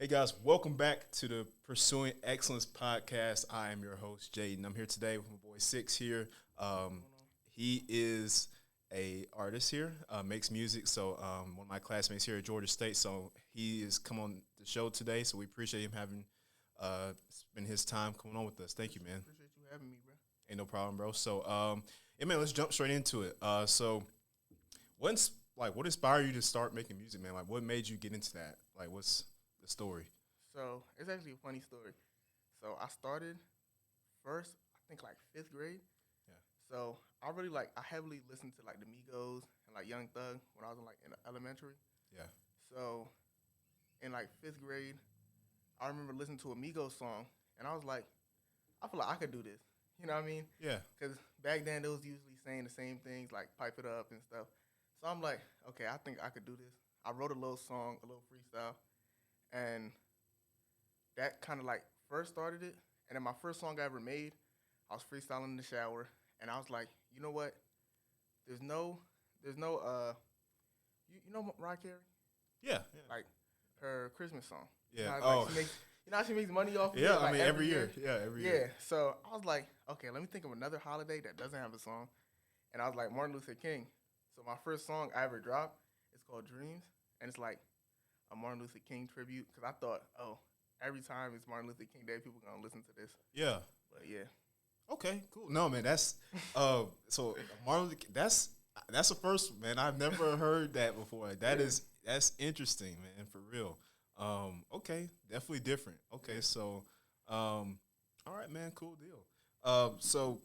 Hey guys, welcome back to the Pursuing Excellence podcast. I am your host, Jaden. I'm here today with my boy Six here. He is a artist here, makes music. So one of my classmates here at Georgia State. So he is come on the show today. So we appreciate him having spend his time coming on with us. Thank you, man. Appreciate you having me, bro. Ain't no problem, bro. So yeah, man, let's jump straight into it. So what inspired you to start making music, man? Like, what made you get into that? Like, what's the story? So it's actually a funny story. So I started first, I think like fifth grade. Yeah. So I heavily listened to like the Migos and like Young Thug when I was in elementary. Yeah. So in like fifth grade, I remember listening to a Migos song and I was like, I feel like I could do this. You know what I mean? Yeah. Because back then they was usually saying the same things like pipe it up and stuff. So I'm like, okay, I think I could do this. I wrote a little song, a little freestyle, and that kind of like first started it. And then my first song I ever made, I was freestyling in the shower, and I was like, you know what? There's no you know Mariah Carey, Yeah. like her Christmas song. Yeah. You know, like she makes money off of Yeah. it, like, Every year. Yeah. Every Yeah. year. So I was like, okay, let me think of another holiday that doesn't have a song, and I was like Martin Luther King. So my first song I ever dropped is called Dreams, and it's like a Martin Luther King tribute because I thought, oh, every time it's Martin Luther King Day, people gonna listen to this. Yeah. But yeah, Okay. Cool. No, man. That's so Martin. That's the first, man. I've never heard that before. That's interesting, man. For real. Okay. Definitely different. Okay. So, all right, man. Cool deal. So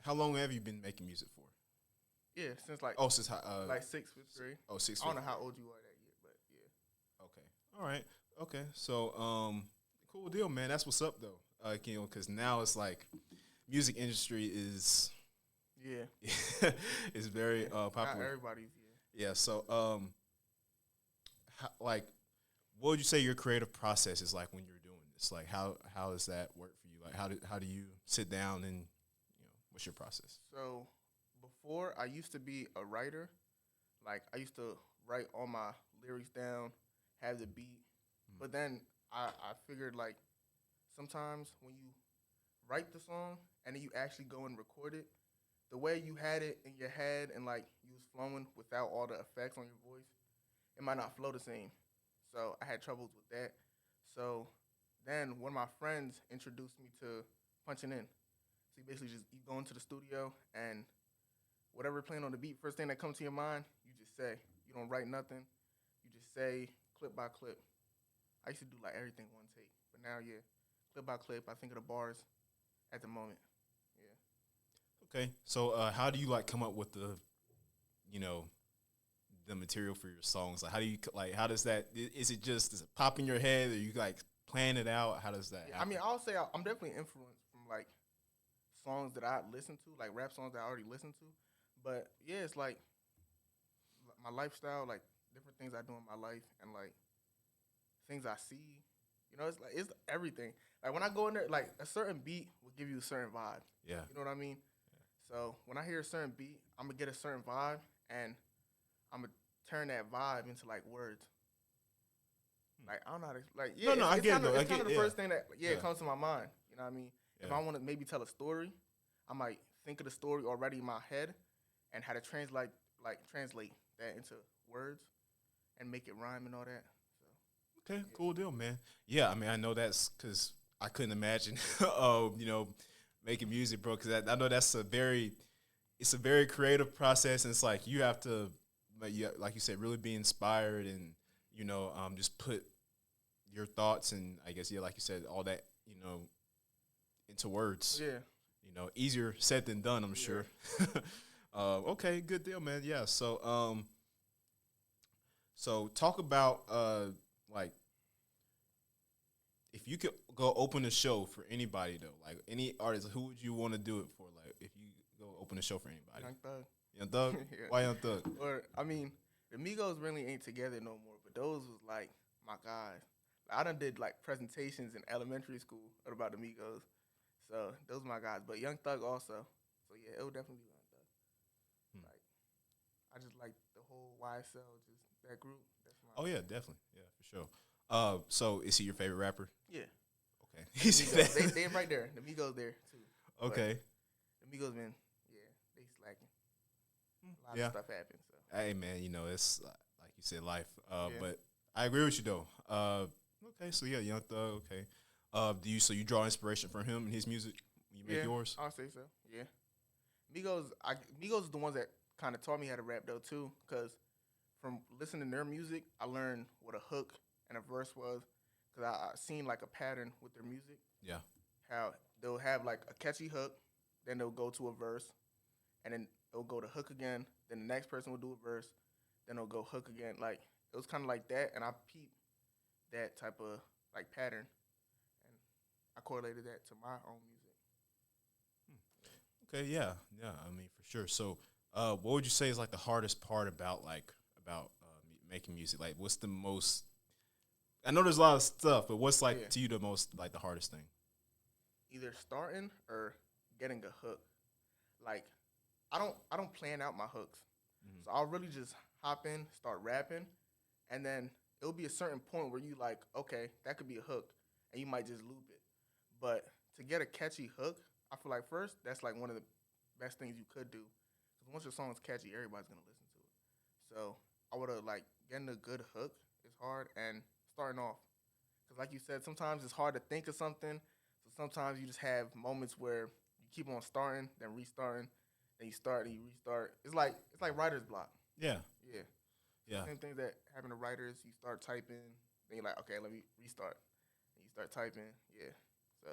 how long have you been making music for? yeah, since like Oh, since like sixth, fifth grade. oh, six. I don't know how old you are that year, but yeah. Okay. All right. Okay. So, cool deal, man. That's what's up, though. Because now it's like music industry is Yeah, is very not popular. everybody's Yeah. So, like, what would you say your creative process is like when you're doing this? Like, how does that work for you? Like, how do you sit down and what's your process? So before I used to be a writer. Like I used to write all my lyrics down, have the beat. But then I figured like sometimes when you write the song and then you actually go and record it, the way you had it in your head and like you was flowing without all the effects on your voice, it might not flow the same. So I had troubles with that. So then one of my friends introduced me to punching in. So you basically just you go into the studio and whatever playing on the beat, first thing that comes to your mind, you just say. You don't write nothing. You just say clip by clip. I used to do like everything one take, but now yeah, clip by clip. I think of the bars at the moment. Yeah. Okay. So, how do you like come up with you know, the material for your songs? Like, how do you like? How does that? Does it pop in your head, or you like plan it out? How does that? Yeah, I mean, I'll say I'm definitely influenced from like songs that I listen to, like rap songs that I already listened to. But yeah, it's like my lifestyle, like different things I do in my life, and like things I see. You know, it's everything. Like when I go in there, like a certain beat will give you a certain vibe. Yeah. You know what I mean? So when I hear a certain beat, I'm gonna get a certain vibe, and I'm gonna turn that vibe into like words. Like I don't know how to like yeah. No, I it's get it kinda, though. I It's kind get of the yeah. first thing that Yeah. comes to my mind. You know what I mean? If Yeah. I want to maybe tell a story, I might think of the story already in my head, and how to translate that into words, and make it rhyme and all that. So Okay, yeah. cool deal, man. Yeah, I mean, I know that's because I couldn't imagine, making music, bro. Because I know it's a very creative process, and it's like you have to, like you said, really be inspired, and just put your thoughts and I guess like you said, all that into words. Yeah. Easier said than done, I'm Yeah. sure. Okay, good deal, man. Yeah, so talk about like if you could go open a show for anybody though, like any artist, who would you want to do it for? Like if you go open a show for anybody, Young Thug. Young Thug. Yeah. Why Young Thug? Or I mean, the Migos really ain't together no more, but those was like my guys. Like, I done did like presentations in elementary school about the Migos, so those my guys. But Young Thug also. So yeah, it would definitely be Young Thug. Hmm. Like I just like the whole YSL, just that group. That's my Oh yeah, definitely, yeah, for sure. So is he your favorite rapper? Yeah. Okay. The Migos, they right there. The Migos there too. Okay. But the Migos been they slacking. A lot Yeah. of stuff happens. So Hey man, it's like you said, life. yeah. But I agree with you though. Okay, so yeah, Young Thug. Okay. Do you draw inspiration from him and his music when you make yours? I'll say so. Yeah. Migos is the ones that kind of taught me how to rap though too, because from listening to their music, I learned what a hook and a verse was, because I seen like a pattern with their music. Yeah. How they'll have like a catchy hook, then they'll go to a verse, and then they'll go to hook again. Then the next person will do a verse, then they'll go hook again. Like it was kind of like that, and I peeped that type of like pattern, and I correlated that to my own music. Okay. Yeah. Yeah. I mean, for sure. So, what would you say is like the hardest part about making music? Like, what's the most? I know there's a lot of stuff, but what's like Yeah. to you the most like the hardest thing? Either starting or getting a hook. Like I don't plan out my hooks. Mhm. So I'll really just hop in, start rapping, and then it'll be a certain point where you like, okay, that could be a hook, and you might just loop it. But to get a catchy hook, I feel like first that's like one of the best things you could do. Because once your song's catchy, everybody's gonna listen to it. So I would have like getting a good hook is hard, and starting off. Because like you said, sometimes it's hard to think of something. So sometimes you just have moments where you keep on starting, then restarting, then you start and you restart. It's like writer's block. Yeah. Yeah. Yeah. Same things that happen to writers. You start typing, then you're like, okay, let me restart. And you start typing. Yeah. So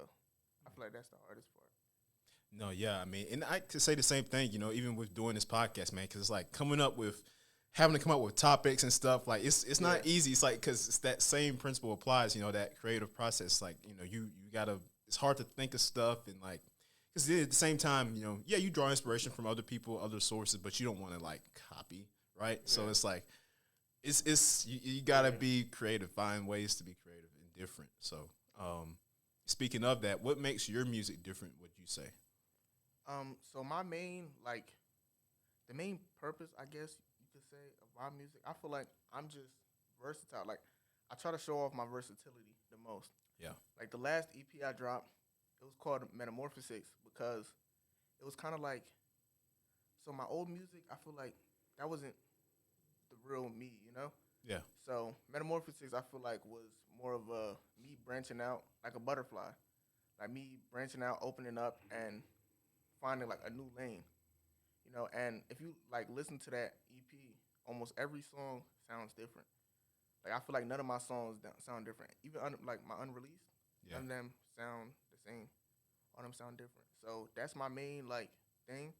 I feel like that's the hardest part. No, yeah, I mean, and I could say the same thing, even with doing this podcast, man, because it's like having to come up with topics and stuff. Like it's not Yeah. easy. It's like because it's that same principle applies. That creative process. Like you gotta. It's hard to think of stuff and like because at the same time, yeah, you draw inspiration from other people, other sources, but you don't want to like copy, right? So Yeah. it's like you gotta Yeah. be creative, find ways to be creative and different. So speaking of that, what makes your music different? Would you say? So my main the main purpose, I guess you could say, of my music, I feel like I'm just versatile. Like I try to show off my versatility the most. Yeah. Like the last EP I dropped, it was called Metamorphosis because it was kind of like so my old music. I feel like that wasn't the real me. Yeah. So Metamorphosis, I feel like was more of a me branching out like a butterfly, like me branching out, opening up, and finding like a new lane. And if you like listen to that EP, almost every song sounds different. Like I feel like none of my songs sound different. Even like my unreleased, Yeah. none of them sound the same. All of them sound different. So that's my main like thing.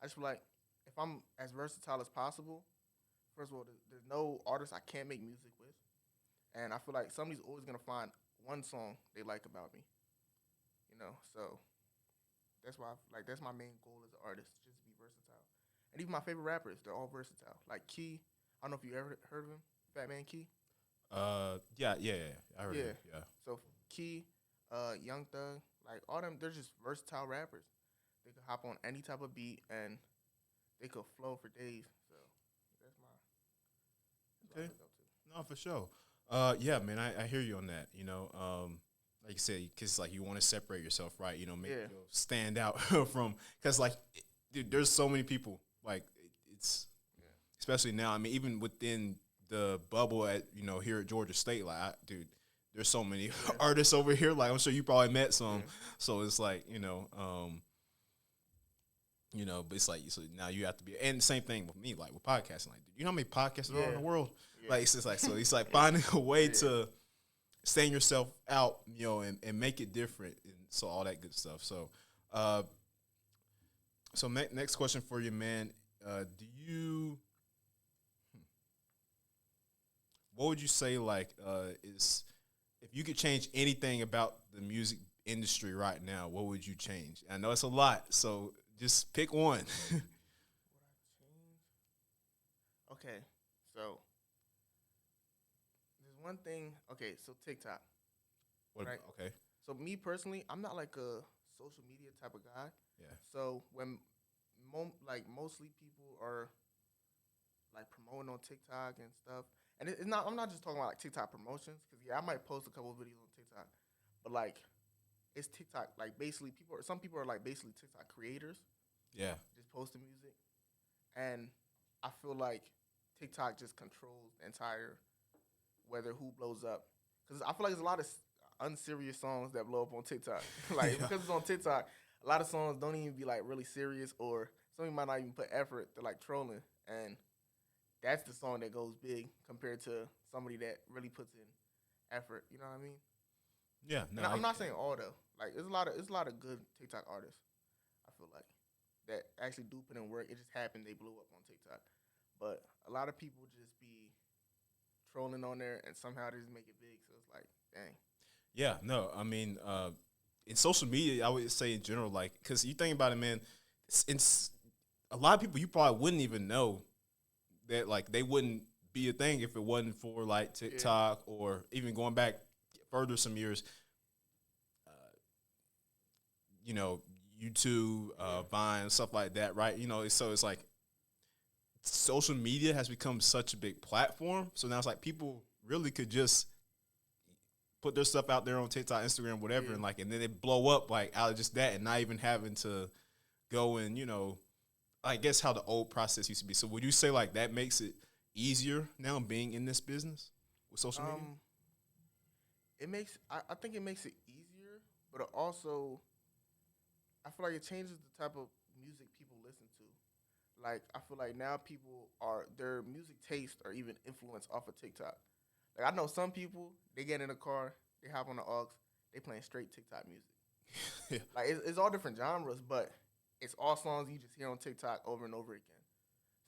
I just feel like if I'm as versatile as possible, first of all, there's no artist I can't make music with, and I feel like somebody's always gonna find one song they like about me. So that's why that's my main goal as an artist, just to be versatile. And even my favorite rappers, they're all versatile. Like Key, I don't know if you ever heard of him, Fat Man Key. Yeah. I heard Yeah. it. Yeah. So Key, Young Thug, like all them, they're just versatile rappers. They could hop on any type of beat and they could flow for days. So that's what I Okay. look up to. No, for sure. Yeah, man, I hear you on that. Like you said, because like you want to separate yourself, right? Make Yeah. stand out from because like, dude, there's so many people. Like it's Yeah. especially now. I mean, even within the bubble at here at Georgia State, like, dude, there's so many artists over here. Like I'm sure you probably met some. Yeah. So it's like but it's like so now you have to be, and the same thing with me, like with podcasting. Like, you know how many podcasts there are in the world? Yeah. Like it's just like so. It's like finding a way Yeah. to stand yourself out, and make it different, and so all that good stuff. So, next question for you, man. Do you? What would you say is if you could change anything about the music industry right now? What would you change? I know it's a lot, so just pick one. What I change? Okay, so there's one thing. Okay, so TikTok. What? Right. Okay. So me personally, I'm not like a social media type of guy. Yeah. So when mostly people are like promoting on TikTok and stuff. And it's not. I'm not just talking about like TikTok promotions because yeah, I might post a couple of videos on TikTok, but like it's TikTok. Like basically, some people are like basically TikTok creators, Yeah. just posting music, and I feel like TikTok just controls the entire whether who blows up. Because I feel like there's a lot of unserious songs that blow up on TikTok. Like Yeah. because it's on TikTok, a lot of songs don't even be like really serious, or some might not even put effort. They're like trolling, and that's the song that goes big compared to somebody that really puts in effort. You know what I mean? Yeah. No. And I'm not saying all though. Like there's a lot of good TikTok artists. I feel like that actually do put in work. It just happened they blew up on TikTok, but a lot of people just be trolling on there and somehow they just make it big. So it's like, dang. Yeah. No. I mean, in social media, I would say in general, like, because you think about it, man. It's a lot of people you probably wouldn't even know that like they wouldn't be a thing if it wasn't for like Yeah, TikTok or even going back further some years, you know, YouTube, yeah, Vine, stuff like that, right? You know, so it's like social media has become such a big platform. So now it's like people really could just put their stuff out there on TikTok, Instagram, whatever, yeah. and then it blow up like out of just that, and not even having to go and I guess how the old process used to be. So would you say like that makes it easier now being in this business with social media? Um, I think it makes it easier, but it also I feel like it changes the type of music people listen to. Like I feel like now people are their music taste are even influenced off of TikTok. Like I know some people they get in a car, they hop on the aux, they playing straight TikTok music. Yeah, Like it's all different genres, but it's all songs you just hear on TikTok over and over again.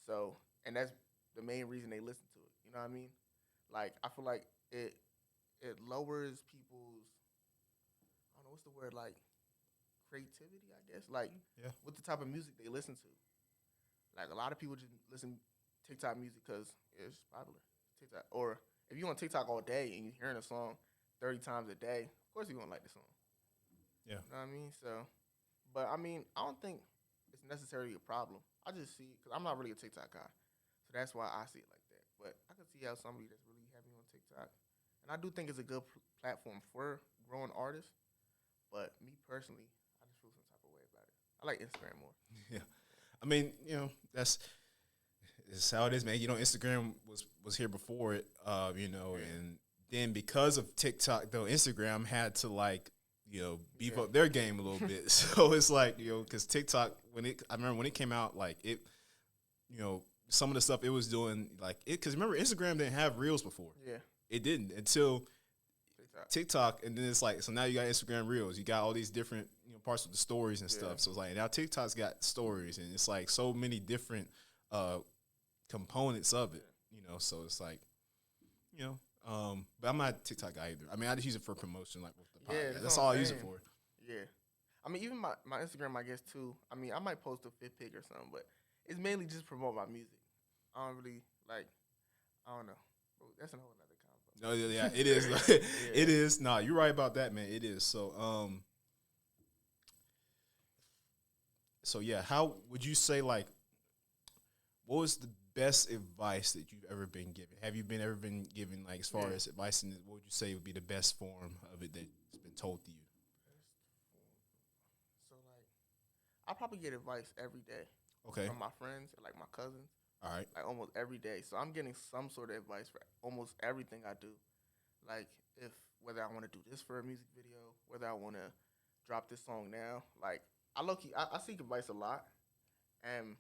So and that's the main reason they listen to it. You know what I mean? Like I feel like it lowers people's I don't know what's the word like creativity. I guess like yeah, with the type of music they listen to. Like a lot of people just listen TikTok music because it's popular. TikTok, or if you on TikTok all day and you're hearing a song 30 times a day, of course you gonna like the song. yeah, You know what I mean? So, but I mean, I don't think it's necessarily a problem. I just see because I'm not really a TikTok guy, so that's why I see it like that. But I can see how somebody that's really heavy on TikTok, and I do think it's a good platform for growing artists. But me personally, I just feel some type of way about it. I like Instagram more. yeah. I mean, that's how it is, man. Instagram was here before it, Yeah, and then because of TikTok, though, Instagram had to like, beef yeah, up their game a little bit. So it's like, because TikTok I remember when it came out, like it, some of the stuff it was doing, like it, because remember Instagram didn't have Reels before. yeah. It didn't until TikTok. TikTok, and then it's like, so now you got Instagram Reels, you got all these different parts of the stories and Yeah, stuff. So it's like now TikTok's got stories, and it's like so many different uh components of it. So it's like, but I'm not a TikTok guy either. I mean, I just use it for promotion, like with the yeah. podcast. That's That's what all I I'm use it saying. for. Yeah. I mean, even my Instagram, I guess too. I mean, I might post a fit pic or something, but it's mainly just promote my music. I don't really like. I don't know. But that's a whole No, yeah, nother it is. convo. It Yeah. is. Nah, you're right about that, man. It is. So yeah, how would you say, like, what was the best advice that you've ever been given? Have you ever been given, like, as far Yeah. as advice, and what would you say would be the best form of it that's been told to you? So like, I probably get advice every day Okay. from my friends, and, like my cousins, All right. like almost every day. So I'm getting some sort of advice for almost everything I do. Like if whether I want to do this for a music video, whether I want to drop this song now. Like I seek advice a lot, and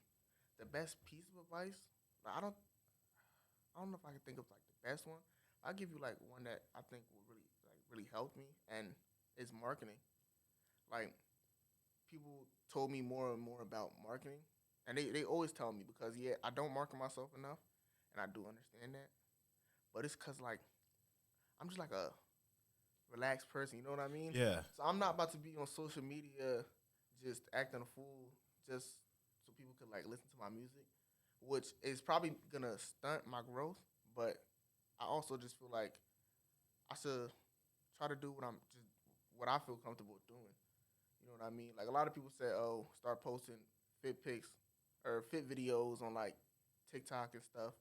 the best piece of advice, like I don't know if I can think of like the best one. I'll give you like one that I think will really help me, and it's marketing. Like people told me more and more about marketing, and they always tell me because yeah, I don't market myself enough, and I do understand that, but it's cause like I'm just like a relaxed person. You know what I mean? Yeah. So I'm not about to be on social media just acting a fool just so people could like listen to my music, which is probably gonna stunt my growth. But I also just feel like I should try to do what I feel comfortable doing. You know what I mean? Like a lot of people say, "Oh, start posting fit pics or fit videos on like TikTok and stuff.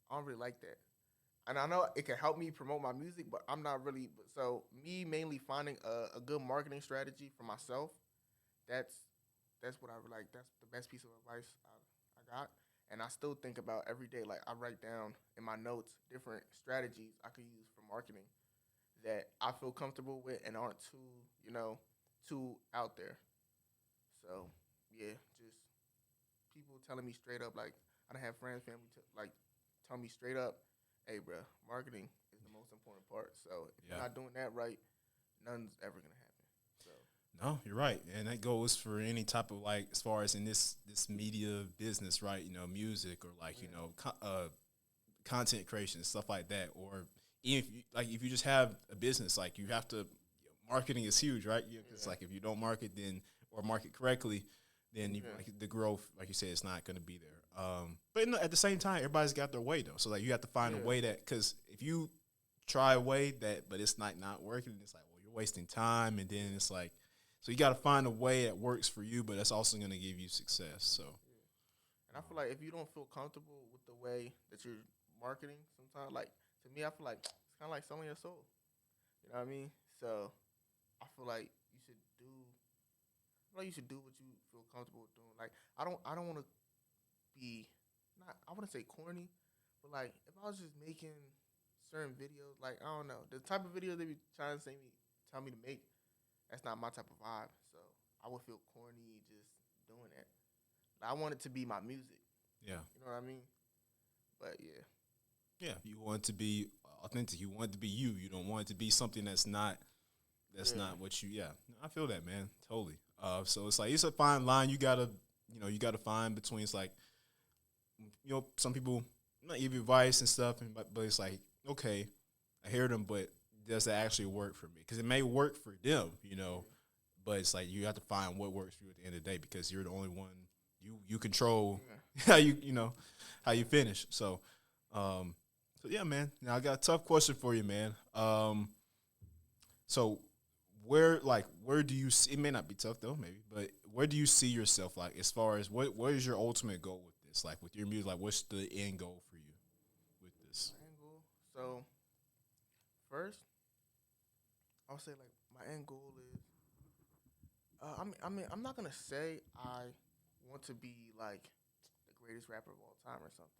I don't really like that. And I know it can help me promote my music, but I'm not really. So me mainly finding a good marketing strategy for myself. That's that's what I would like. That's the best piece of advice I got. And I still think about every day. Like I write down in my notes different strategies I could use for marketing that I feel comfortable with and aren't too, too out there. So yeah, just people telling me straight up, like I don't have friends, family, like tell me straight up, hey, bro, marketing is the most important part. So if you're Yeah. not doing that right, none's ever gonna happen. So No, you're right, and that goes for any type of like as far as in this media business, right? You know, music or like content creation stuff like that, or if you, like if you just have a business, like you have to marketing is huge, right? It's like if you don't market then or market correctly, then you, like the growth, like you said, it's not going to be there. But no, at the same time, everybody's got their way though, so like you have to find a way that because if you try a way that but it's not working, it's like well you're wasting time, and then it's like so you got to find a way that works for you, but that's also going to give you success. So. and I feel like if you don't feel comfortable with the way that you're marketing, sometimes like to me, I feel like it's kind of like selling your soul. You know what I mean? So I feel like you should do. I feel like you should do what you feel comfortable with doing. Like I don't want to be not. I wouldn't say corny, but like if I was just making certain videos, like I don't know the type of videos they be trying to tell me to make. That's not my type of vibe. So I would feel corny just doing that. I want it to be my music. Yeah. You know what I mean? But yeah. Yeah, you want it to be authentic. You want it to be you. You don't want it to be something that's not not what you. Yeah, I feel that, man. Totally. So it's like it's a fine line. You gotta find between. It's like, some people not give you advice and stuff, but it's like okay, I hear them, but does that actually work for me? Because it may work for them, but it's like you have to find what works for you at the end of the day because you're the only one you control how how you finish. So yeah, man. Now I got a tough question for you, man. So where do you see, it may not be tough though, maybe, but where do you see yourself like as far as what is your ultimate goal with this? Like with your music, like what's the end goal for you with this? My end goal. So first, I would say like my end goal is. I'm not gonna say I want to be like the greatest rapper of all time or something.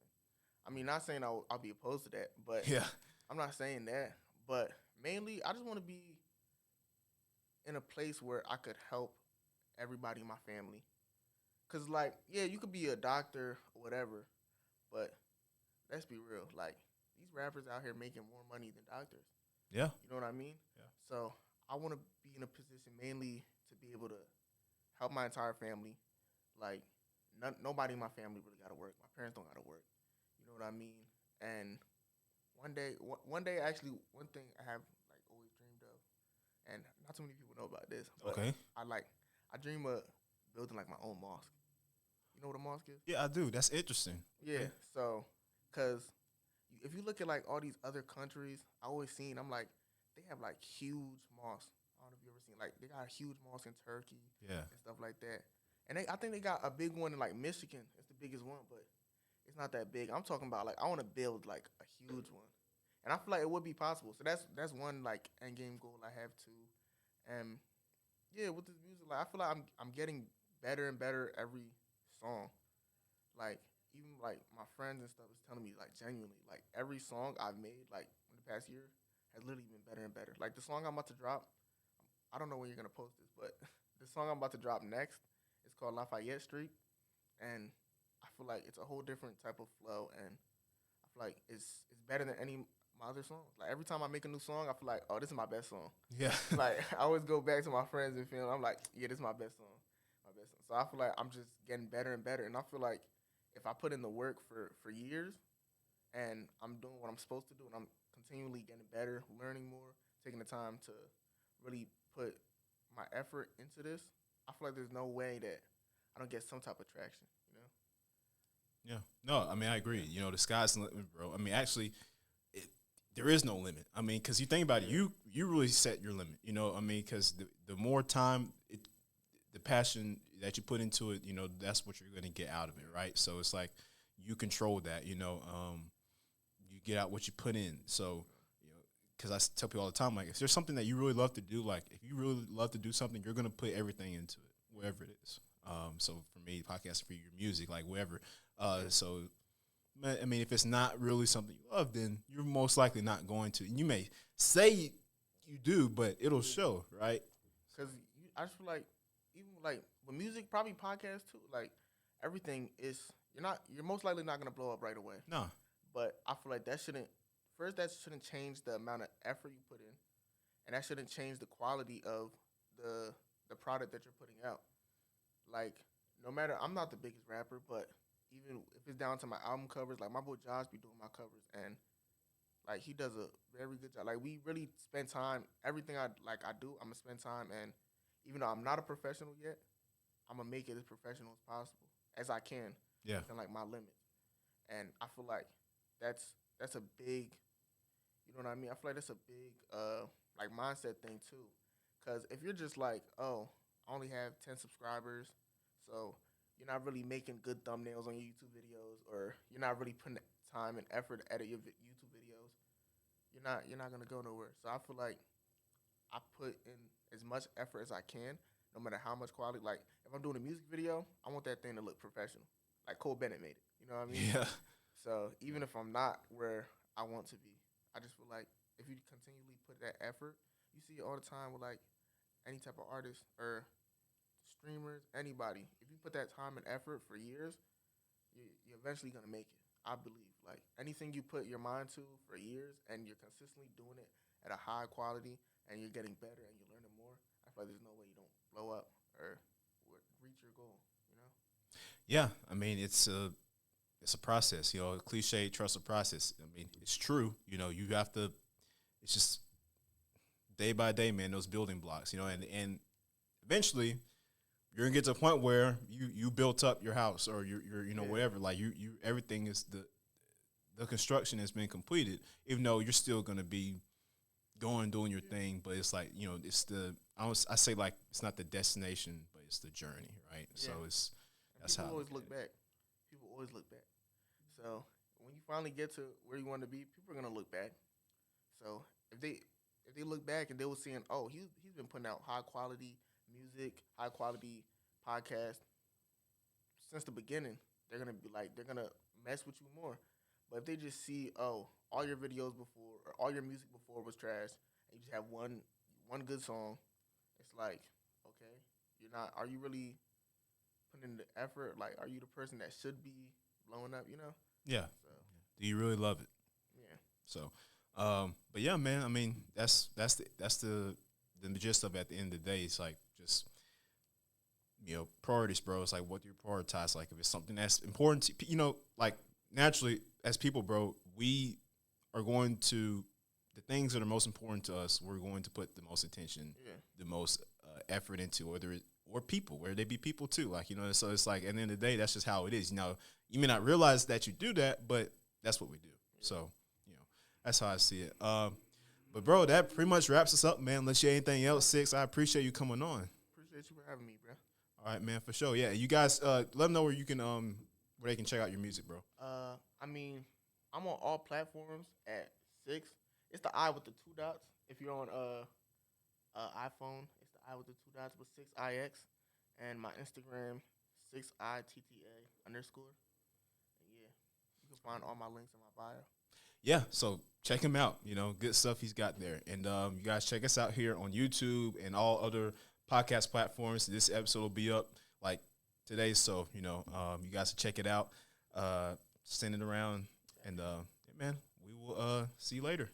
I mean, not saying I'll be opposed to that, but Yeah. I'm not saying that. But mainly, I just want to be in a place where I could help everybody in my family. Cause like, yeah, you could be a doctor or whatever, but let's be real. Like these rappers out here making more money than doctors. Yeah. You know what I mean? Yeah. So I want to be in a position mainly to be able to help my entire family. Like nobody in my family really got to work. My parents don't got to work. You know what I mean? And one day, actually, one thing I have like always dreamed of, and not too many people know about this, but Okay. I dream of building like my own mosque. You know what a mosque is? Yeah, I do. That's interesting. Yeah. So, cause if you look at like all these other countries, I always seen I'm like they have like huge mosques. I don't know if you ever seen like they got a huge mosque in Turkey Yeah. and stuff like that. And I think they got a big one in like Michigan. It's the biggest one, but it's not that big. I'm talking about like I want to build like a huge one, and I feel like it would be possible. So that's one like end game goal I have too. And yeah, with this music, like I feel like I'm getting better and better every song. Like even like my friends and stuff is telling me like genuinely like every song I've made like in the past year has literally been better and better. Like the song I'm about to drop, I don't know when you're gonna post this, but the song I'm about to drop next is called Lafayette Street, and I feel like it's a whole different type of flow, and I feel like it's better than any my other songs. Like every time I make a new song, I feel like, oh, this is my best song. Yeah. Like I always go back to my friends and feel I'm like, yeah, this is my best song, my best song. So I feel like I'm just getting better and better, and I feel like if I put in the work for years, and I'm doing what I'm supposed to do, and I'm continually getting better, learning more, taking the time to really put my effort into this, I feel like there's no way that I don't get some type of traction. You know? Yeah. No, I mean, I agree. The sky's the limit, bro. I mean, actually, there is no limit. I mean, because you think about it, you really set your limit. I mean, because the more time, the passion that you put into it, that's what you're going to get out of it, right? So it's like you control that. You get out what you put in. So, because I tell people all the time, like, if there's something that you really love to do, like, if you really love to do something, you're going to put everything into it, wherever it is. So for me, podcasting, for your music, like, wherever. So, I mean, if it's not really something you love, then you're most likely not going to. You may say you do, but it'll show, right? Because I just feel like, even like with music, probably podcasts too, like, everything is, you're most likely not going to blow up right away. No. But I feel like that shouldn't change the amount of effort you put in, and that shouldn't change the quality of the product that you're putting out. Like, no matter, I'm not the biggest rapper, but even if it's down to my album covers, like, my boy Josh be doing my covers, and like, he does a very good job. Like, we really spend time. Everything I do, I'm gonna spend time, and even though I'm not a professional yet, I'm gonna make it as professional as possible as I can. Yeah. Within, like, my limits. And I feel like that's a big, you know what I mean? I feel like that's a big like, mindset thing too. Cause if you're just like, oh, I only have 10 subscribers, so you're not really making good thumbnails on your YouTube videos, or you're not really putting time and effort to edit your YouTube videos, you're not gonna go nowhere. So I feel like I put in as much effort as I can, no matter how much quality. Like, if I'm doing a music video, I want that thing to look professional. Like Cole Bennett made it. You know what I mean? Yeah. So even if I'm not where I want to be, I just feel like if you continually put that effort, you see it all the time with, like, any type of artist or streamers, anybody. If you put that time and effort for years, you're eventually gonna make it. I believe. Like, anything you put your mind to for years, and you're consistently doing it at a high quality, and you're getting better and you're learning more, I feel like there's no way you don't blow up or reach your goal. You know? Yeah. I mean, it's a process, cliche, trust the process. I mean, it's true. You have to, it's just day by day, man, those building blocks, and eventually you're gonna get to a point where you built up your house, or you're whatever, like you everything is the construction has been completed, even though you're still gonna be doing your thing, but it's like, it's I say, like, it's not the destination, but it's the journey, right? Yeah. So that's how people always look back. People always look back. So when you finally get to where you want to be, people are gonna look back. So if they look back and they were seeing, oh, he's been putting out high quality music, high quality podcast since the beginning, they're gonna mess with you more. But if they just see, oh, all your videos before, or all your music before was trash, and you just have one good song, it's like, okay, you're not. Are you really putting in the effort? Like, are you the person that should be blowing up? Yeah. So, do you really love it? Yeah. So, but yeah, man. I mean, that's the gist of it. At the end of the day, it's like, just, priorities, bro. It's like, what do you prioritize? Like, if it's something that's important to, like, naturally, as people, bro, we are going to, the things that are most important to us, we're going to put the most attention, the most effort into, or people, where they be people too. Like, so it's like, at the end of the day, that's just how it is. You may not realize that you do that, but that's what we do. So, that's how I see it. But, bro, that pretty much wraps us up, man. Unless you have anything else, Six, I appreciate you coming on. Appreciate you for having me, bro. All right, man, for sure. Yeah, you guys, let them know where you can, where they can check out your music, bro. I mean, I'm on all platforms at Six. It's the I with the two dots. If you're on iPhone, it's the I with the two dots with 6ix, and my Instagram 6ITTA_. And yeah, you can find all my links in my bio. Yeah, so check him out. Good stuff he's got there. And you guys check us out here on YouTube and all other podcast platforms. This episode will be up like today, so you guys can check it out. Send it around, and man, we will see you later.